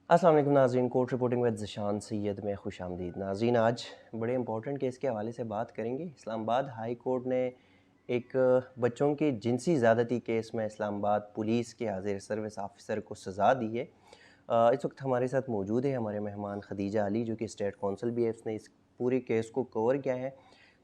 अस्सलाम वालेकुम नाज़रीन, court reporting with Zeeshan Syed में खुश आमदीद। नाज़रीन, आज बड़े इंपॉर्टेंट केस के हवाले से बात करेंगे। इस्लामाबाद हाई कोर्ट ने एक बच्चों की जिनसी ज़्यादती केस में इस्लामाबाद पुलिस के हाजिर सर्विस ऑफिसर को सज़ा दी है। इस वक्त हमारे साथ मौजूद है हमारे मेहमान खदीजा अली, जो कि स्टेट कौंसल भी है। इसने इस पूरे केस को कवर किया है,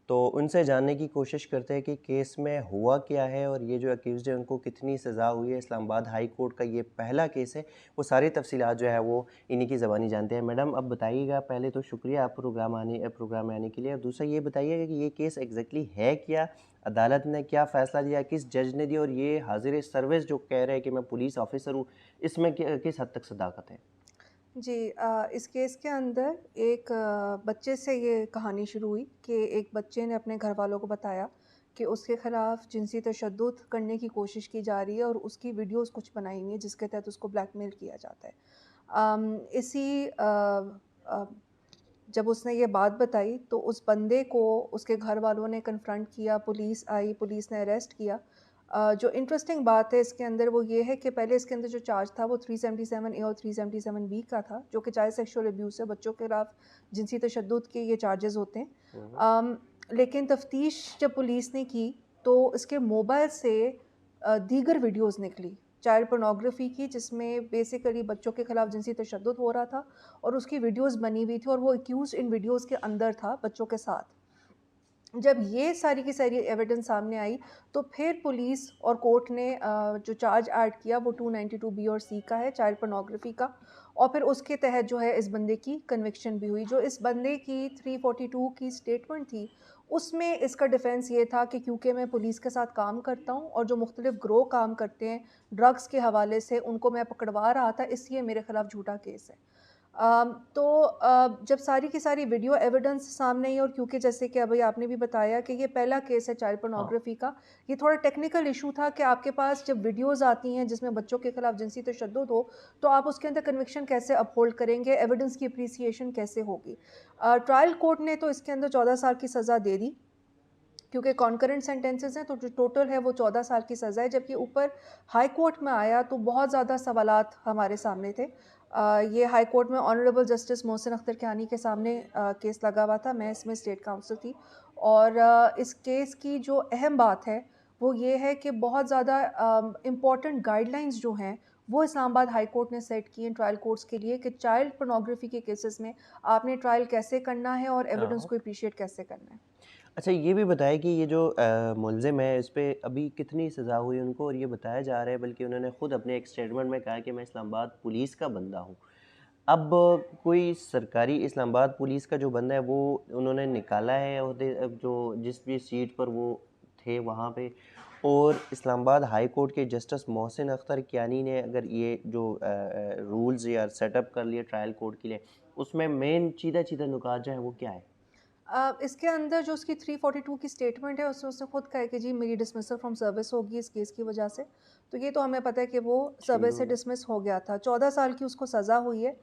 तो उनसे जानने की कोशिश करते हैं कि केस में हुआ क्या है और ये जो अक्यूज़्ड है उनको कितनी सज़ा हुई है। इस्लामाबाद हाई कोर्ट का ये पहला केस है, वो सारी तफसीलात जो है वो इन्हीं की ज़बानी जानते हैं। मैडम, अब बताइएगा, पहले तो शुक्रिया आप प्रोग्राम में आने के लिए। और दूसरा ये बताइएगा कि ये केस एग्जैक्टली है क्या, अदालत ने क्या फ़ैसला दिया, किस जज ने दिया, और ये हाजिर सर्विस जो कह रहे हैं कि मैं पुलिस ऑफिसर हूँ, इसमें किस हद तक सदाकत है? जी इस केस के अंदर एक बच्चे से ये कहानी शुरू हुई कि एक बच्चे ने अपने घर वालों को बताया कि उसके ख़िलाफ़ जिनसी तशद्दुद करने की कोशिश की जा रही है और उसकी वीडियोस कुछ बनाई हुई हैं जिसके तहत उसको ब्लैकमेल किया जाता है। इसी अ, जब उसने ये बात बताई तो उस बंदे को उसके घर वालों ने कन्फ्रंट किया, पुलिस आई, पुलिस ने अरेस्ट किया। जो इंटरेस्टिंग बात है इसके अंदर वो ये है कि पहले इसके अंदर जो चार्ज था वो 377 ए और 377 बी का था, जो कि चाइल्ड सेक्सुअल अब्यूज़ है, बच्चों के खिलाफ जिनसी तशद्दुद के ये चार्जेस होते हैं। हम्म। लेकिन तफ्तीश जब पुलिस ने की तो इसके मोबाइल से दीगर वीडियोज़ निकली, चाइल्ड पोर्नोग्राफ़ी की, जिसमें बेसिकली बच्चों के खिलाफ जिनसी तशद्दुद हो रहा था और उसकी वीडियोज़ बनी हुई थी और वो एक्यूज़ इन वीडियोज़ के अंदर था बच्चों के साथ। जब ये सारी की सारी एविडेंस सामने आई, तो फिर पुलिस और कोर्ट ने जो चार्ज ऐड किया वो 292 बी और सी का है, चाइल्ड पोर्नोग्राफी का। और फिर उसके तहत जो है इस बंदे की कन्विक्शन भी हुई। जो इस बंदे की 342 की स्टेटमेंट थी, उसमें इसका डिफेंस ये था कि क्योंकि मैं पुलिस के साथ काम करता हूँ और जो मुख्तलिफ ग्रोह काम करते हैं ड्रग्स के हवाले से, उनको मैं पकड़वा रहा था, इसलिए मेरे खिलाफ झूठा केस है। तो जब सारी की सारी वीडियो एविडेंस सामने आई और क्योंकि जैसे कि अभी आपने भी बताया कि ये पहला केस है चाइल्ड हाँ। पोर्नोग्राफी का, ये थोड़ा टेक्निकल इशू था कि आपके पास जब वीडियोज़ आती हैं जिसमें बच्चों के खिलाफ जिनसी तशद्दुद हो, तो आप उसके अंदर कन्विक्शन कैसे अपहोल्ड करेंगे, एविडेंस की एप्रिसिएशन कैसे होगी। ट्रायल कोर्ट ने तो इसके अंदर 14 साल की सज़ा दे दी, क्योंकि कॉन्करेंट सेंटेंसेस हैं, तो जो टोटल है वो 14 साल की सज़ा है। जबकि ऊपर हाई कोर्ट में आया तो बहुत ज़्यादा सवालात हमारे सामने थे। ये हाई कोर्ट में ऑनरेबल जस्टिस मोहसिन अख्तर कियानी के सामने केस लगा हुआ था, मैं इसमें स्टेट काउंसिल थी। और इस केस की जो अहम बात है वो ये है कि बहुत ज़्यादा इम्पॉर्टेंट गाइडलाइंस जो हैं वो इस्लामाबाद हाई कोर्ट ने सेट की हैं ट्रायल कोर्ट्स के लिए कि चाइल्ड पोर्नोग्राफी के केसेस में आपने ट्रायल कैसे करना है और एविडेंस हाँ। को अप्रिशिएट कैसे करना है। अच्छा, ये भी बताया कि ये जो मुलज़िम है, इस पे अभी कितनी सज़ा हुई उनको, और ये बताया जा रहा है, बल्कि उन्होंने खुद अपने एक स्टेटमेंट में कहा कि मैं इस्लामाबाद पुलिस का बंदा हूँ। अब कोई सरकारी इस्लामाबाद पुलिस का जो बंदा है वो उन्होंने निकाला है ओहदे, अब जो जिस भी सीट पर वो थे वहाँ पे, और इस्लामाबाद हाई कोर्ट के जस्टिस मोहसिन अख्तर कियानी ने अगर ये जो रूल्स या सेटअप कर लिए ट्रायल कोर्ट के लिए, उसमें मेन चीदा नुकात जो है वो क्या है? इसके अंदर जो उसकी 342 की स्टेटमेंट है उसमें उसने खुद कहा है कि जी मेरी डिसमिसल फ्रॉम सर्विस होगी इस केस की वजह से। तो ये तो हमें पता है कि वो सर्विस से शील्ड। डिसमिस हो गया था। 14 साल की उसको सज़ा हुई है।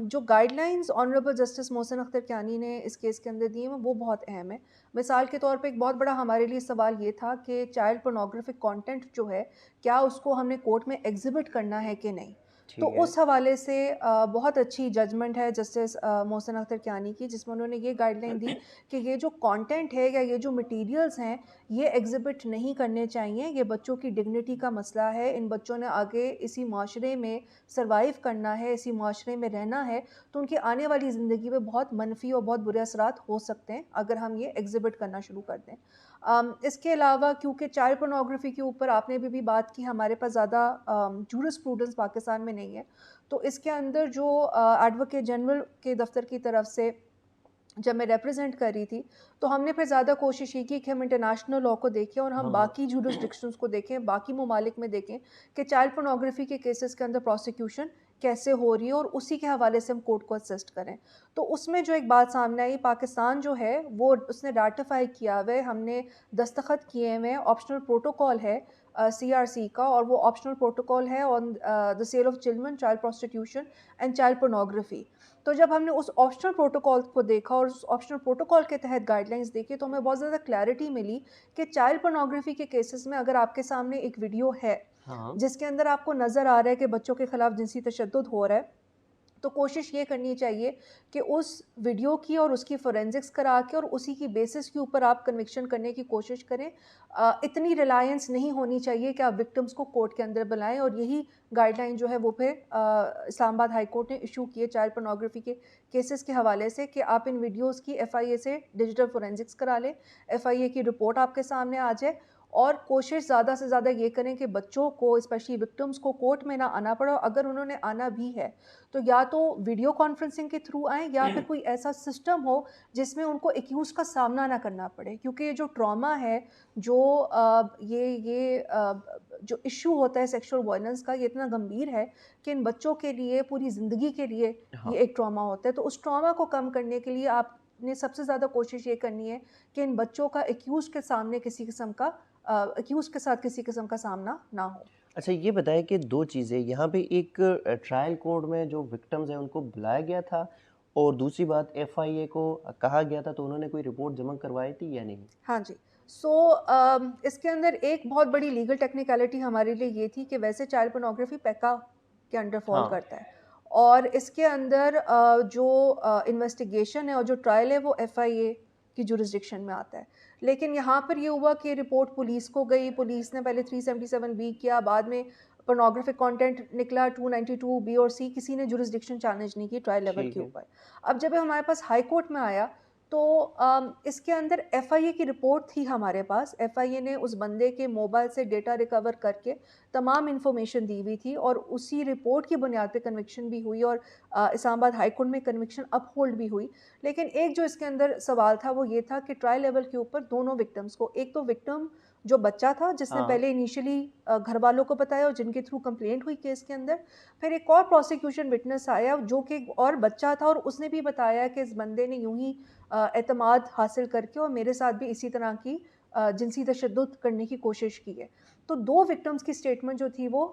जो guidelines honourable justice Mohsin Akhtar Kiyani ने इस केस के अंदर दिए हैं वो बहुत अहम है। मिसाल के तौर पे एक बहुत बड़ा हमारे लिए सवाल ये था कि चाइल्ड पोर्नोग्राफिक कंटेंट जो है, क्या उसको हमने कोर्ट में एग्ज़िबिट करना है कि नहीं? तो ठीक है। उस हवाले से बहुत अच्छी जजमेंट है जस्टिस मोहसिन अख्तर कियानी की, जिसमें उन्होंने ये गाइडलाइन दी कि ये जो कंटेंट है या ये जो मटेरियल्स हैं, ये एग्ज़िबिट नहीं करने चाहिए। ये बच्चों की डिग्निटी का मसला है। इन बच्चों ने आगे इसी माशरे में सर्वाइव करना है, इसी माशरे में रहना है, तो उनकी आने वाली ज़िंदगी में बहुत मनफ़ी और बहुत बुरे असरात हो सकते हैं, अगर हम ये एग्ज़िबिट करना शुरू कर दें। इसके अलावा क्योंकि चाइल्ड पोर्नोग्राफी के ऊपर आपने भी बात की, हमारे पास ज़्यादा जूरिस्प्रूडेंस पाकिस्तान में नहीं है। तो इसके अंदर जो एडवोकेट जनरल के दफ़्तर की तरफ से जब मैं रिप्रेज़ेंट कर रही थी, तो हमने फिर ज़्यादा कोशिश ये की कि हम इंटरनेशनल लॉ को देखें और हम हाँ, हाँ। बाकी जुरिस्डिक्शंस को देखें, बाकी ममालिक में देखें कि चाइल्ड पोर्नोग्राफी के केसेस के अंदर प्रोसिक्यूशन कैसे हो रही है और उसी के हवाले से हम कोर्ट को असिस्ट करें। तो उसमें जो एक बात सामने आई, पाकिस्तान जो है वो उसने रैटिफ़ाई किया हुआ है, हमने दस्तखत किए हुए हैं, ऑप्शनल प्रोटोकॉल है सीआरसी का, और वो ऑप्शनल प्रोटोकॉल है on the sale of children, child prostitution and child pornography. तो जब हमने उस ऑप्शनल प्रोटोकॉल को देखा और उस ऑप्शनल प्रोटोकॉल के तहत गाइडलाइंस देखी, तो हमें बहुत ज़्यादा क्लैरिटी मिली कि चाइल्ड पोर्नोग्राफी के केसेस में अगर आपके सामने एक वीडियो है हाँ। जिसके अंदर आपको नज़र आ रहा है कि बच्चों के खिलाफ जिनसी तशद्दुद हो रहा है, तो कोशिश ये करनी चाहिए कि उस वीडियो की और उसकी फोरेंसिक्स करा के और उसी की बेसिस के ऊपर आप कन्विक्शन करने की कोशिश करें। इतनी रिलायंस नहीं होनी चाहिए कि आप विक्टिम्स को कोर्ट के अंदर बुलाएं, और यही गाइडलाइन जो है वो फिर इस्लामाबाद हाई कोर्ट ने इशू की है चाइल्ड पोर्नोग्राफी के केसेस के हवाले से, कि आप इन वीडियोस की एफआईए से डिजिटल फोरेंसिक्स करा लें, एफआईए की रिपोर्ट आपके सामने आ जाए, और कोशिश ज़्यादा से ज़्यादा ये करें कि बच्चों को, स्पेशली विक्टिम्स को, कोर्ट में ना आना पड़े। अगर उन्होंने आना भी है तो या तो वीडियो कॉन्फ्रेंसिंग के थ्रू आएँ, या फिर कोई ऐसा सिस्टम हो जिसमें उनको एक्यूज़ का सामना ना करना पड़े, क्योंकि ये जो ट्रॉमा है, जो जो इश्यू होता है सेक्सुअल वायलेंस का, ये इतना गंभीर है कि इन बच्चों के लिए पूरी ज़िंदगी के लिए हाँ। ये एक ट्रॉमा होता है। तो उस ट्रॉमा को कम करने के लिए आपने सबसे ज़्यादा कोशिश ये करनी है कि इन बच्चों का एक्यूज़ के सामने किसी किस्म का एक्यूज़ के साथ किसी किस्म का सामना ना हो। अच्छा, ये बताएं कि 2 चीज़ें यहाँ पे, एक ट्रायल कोर्ट में जो विक्टिम्स हैं उनको बुलाया गया था, और दूसरी बात एफआईए को कहा गया था, तो उन्होंने कोई रिपोर्ट जमा करवाई थी या नहीं? हाँ जी। सो इसके अंदर एक बहुत बड़ी लीगल टेक्निकलिटी हमारे लिए ये थी कि वैसे चाइल्ड पोर्नोग्राफी पैका के अंडर फ़ॉल हाँ, करता है, और इसके अंदर जो इन्वेस्टिगेशन है और जो ट्रायल है वो एफआईए की जुरिसडिक्शन में आता है। लेकिन यहाँ पर ये हुआ कि रिपोर्ट पुलिस को गई, पुलिस ने पहले 377 बी किया, बाद में पोर्नोग्राफिक कंटेंट निकला 292 बी और सी, किसी ने जुरिसडिक्शन चैलेंज नहीं की ट्रायल लेवल ठीक के है। ऊपर। अब जब ये हमारे पास हाई कोर्ट में आया, तो इसके अंदर एफआईए की रिपोर्ट थी हमारे पास। एफआईए ने उस बंदे के मोबाइल से डेटा रिकवर करके तमाम इन्फॉर्मेशन दी हुई थी, और उसी रिपोर्ट की बुनियाद पे कन्विक्शन भी हुई, और इस्लामाबाद हाई कोर्ट में कन्विक्शन अपहोल्ड भी हुई। लेकिन एक जो इसके अंदर सवाल था वो ये था कि ट्रायल लेवल के ऊपर दोनों विक्टिम्स को, एक तो विक्टिम जो बच्चा था जिसने हाँ, पहले इनिशियली घर वालों को बताया और जिनके थ्रू कंप्लेंट हुई केस के अंदर, फिर एक और प्रोसिक्यूशन विटनेस आया जो कि एक और बच्चा था, और उसने भी बताया कि इस बंदे ने यूं ही एतमाद हासिल करके और मेरे साथ भी इसी तरह की जिनसी तशद्दुद करने की कोशिश की है। तो 2 विक्टिम्स की स्टेटमेंट जो थी वो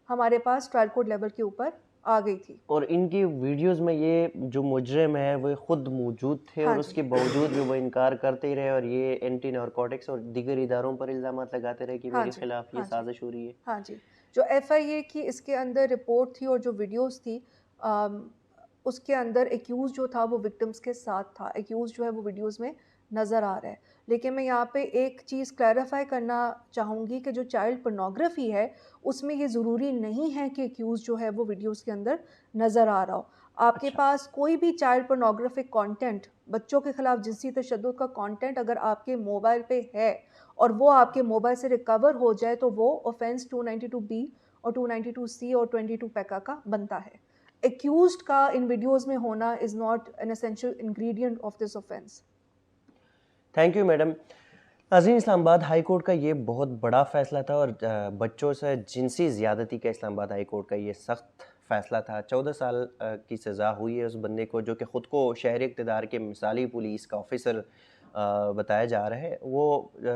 हमारे पास ट्रायल कोर्ट लेवल के ऊपर आ गई थी। और इनकी वीडियोस में ये जो मुजरिम है वो खुद मौजूद थे, हाँ और जी, उसके बावजूद भी वो इनकार करते ही रहे, और ये एंटी नारकोटिक्स और दीगर इदारों पर इल्ज़ामात लगाते रहे कि हाँ मेरे जी, खिलाफ ये हाँ जी, साजिश हो रही है। हाँ जी। जो एफआईए की इसके अंदर रिपोर्ट थी और जो वीडियोज़ थी, अम, उसके अंदर एक्यूज़ जो था वो विक्टिम्स के साथ था। एक्यूज़ जो है वो वीडियोज़ में नज़र आ रहा है। लेकिन मैं यहाँ पे एक चीज़ क्लैरिफ़ाई करना चाहूँगी कि जो चाइल्ड पोर्नोग्राफ़ी है, उसमें ये ज़रूरी नहीं है कि एक्यूज़ जो है वो वीडियोज़ के अंदर नज़र आ रहा हो। आपके अच्छा। पास कोई भी चाइल्ड पोर्नोग्राफ़िक कंटेंट, बच्चों के खिलाफ जिनसी तशद्दुद का कंटेंट अगर आपके मोबाइल पे है और वो आपके मोबाइल से रिकवर हो जाए, तो वो ऑफेंस 292 बी और 292 सी और 22 पैका का बनता है। एक्यूज्ड का इन वीडियोज़ में होना is not an essential ingredient of this offence. Thank you madam. नाज़रीन, इस्लामाबाद हाई कोर्ट का ये बहुत बड़ा फ़ैसला था, और बच्चों से जिनसी ज़्यादती का इस्लामाबाद हाई कोर्ट का ये सख्त फ़ैसला था। 14 साल की सज़ा हुई है उस बंदे को जो कि ख़ुद को शहरी इक़्तिदार के मिसाली पुलिस का ऑफ़िसर बताया जा रहा है। वो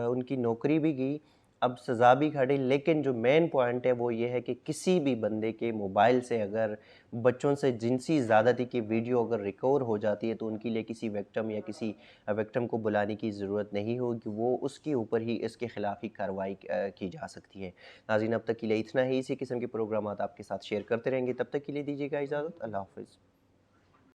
उनकी नौकरी भी गई, अब सज़ा भी खड़ी, लेकिन जो मेन पॉइंट है वो ये है कि किसी भी बंदे के मोबाइल से अगर बच्चों से जिनसी ज़्यादती की वीडियो अगर रिकवर हो जाती है, तो उनके लिए किसी विक्टिम या किसी विक्टिम को बुलाने की ज़रूरत नहीं होगी, वो उसके ऊपर ही इसके खिलाफ ही कार्रवाई की जा सकती है। नाज़रीन, अब तक के लिए इतना ही। इसी किस्म के प्रोग्राम आपके साथ शेयर करते रहेंगे। तब तक के लिए दीजिएगा इजाज़त। अल्लाह हाफ़िज़।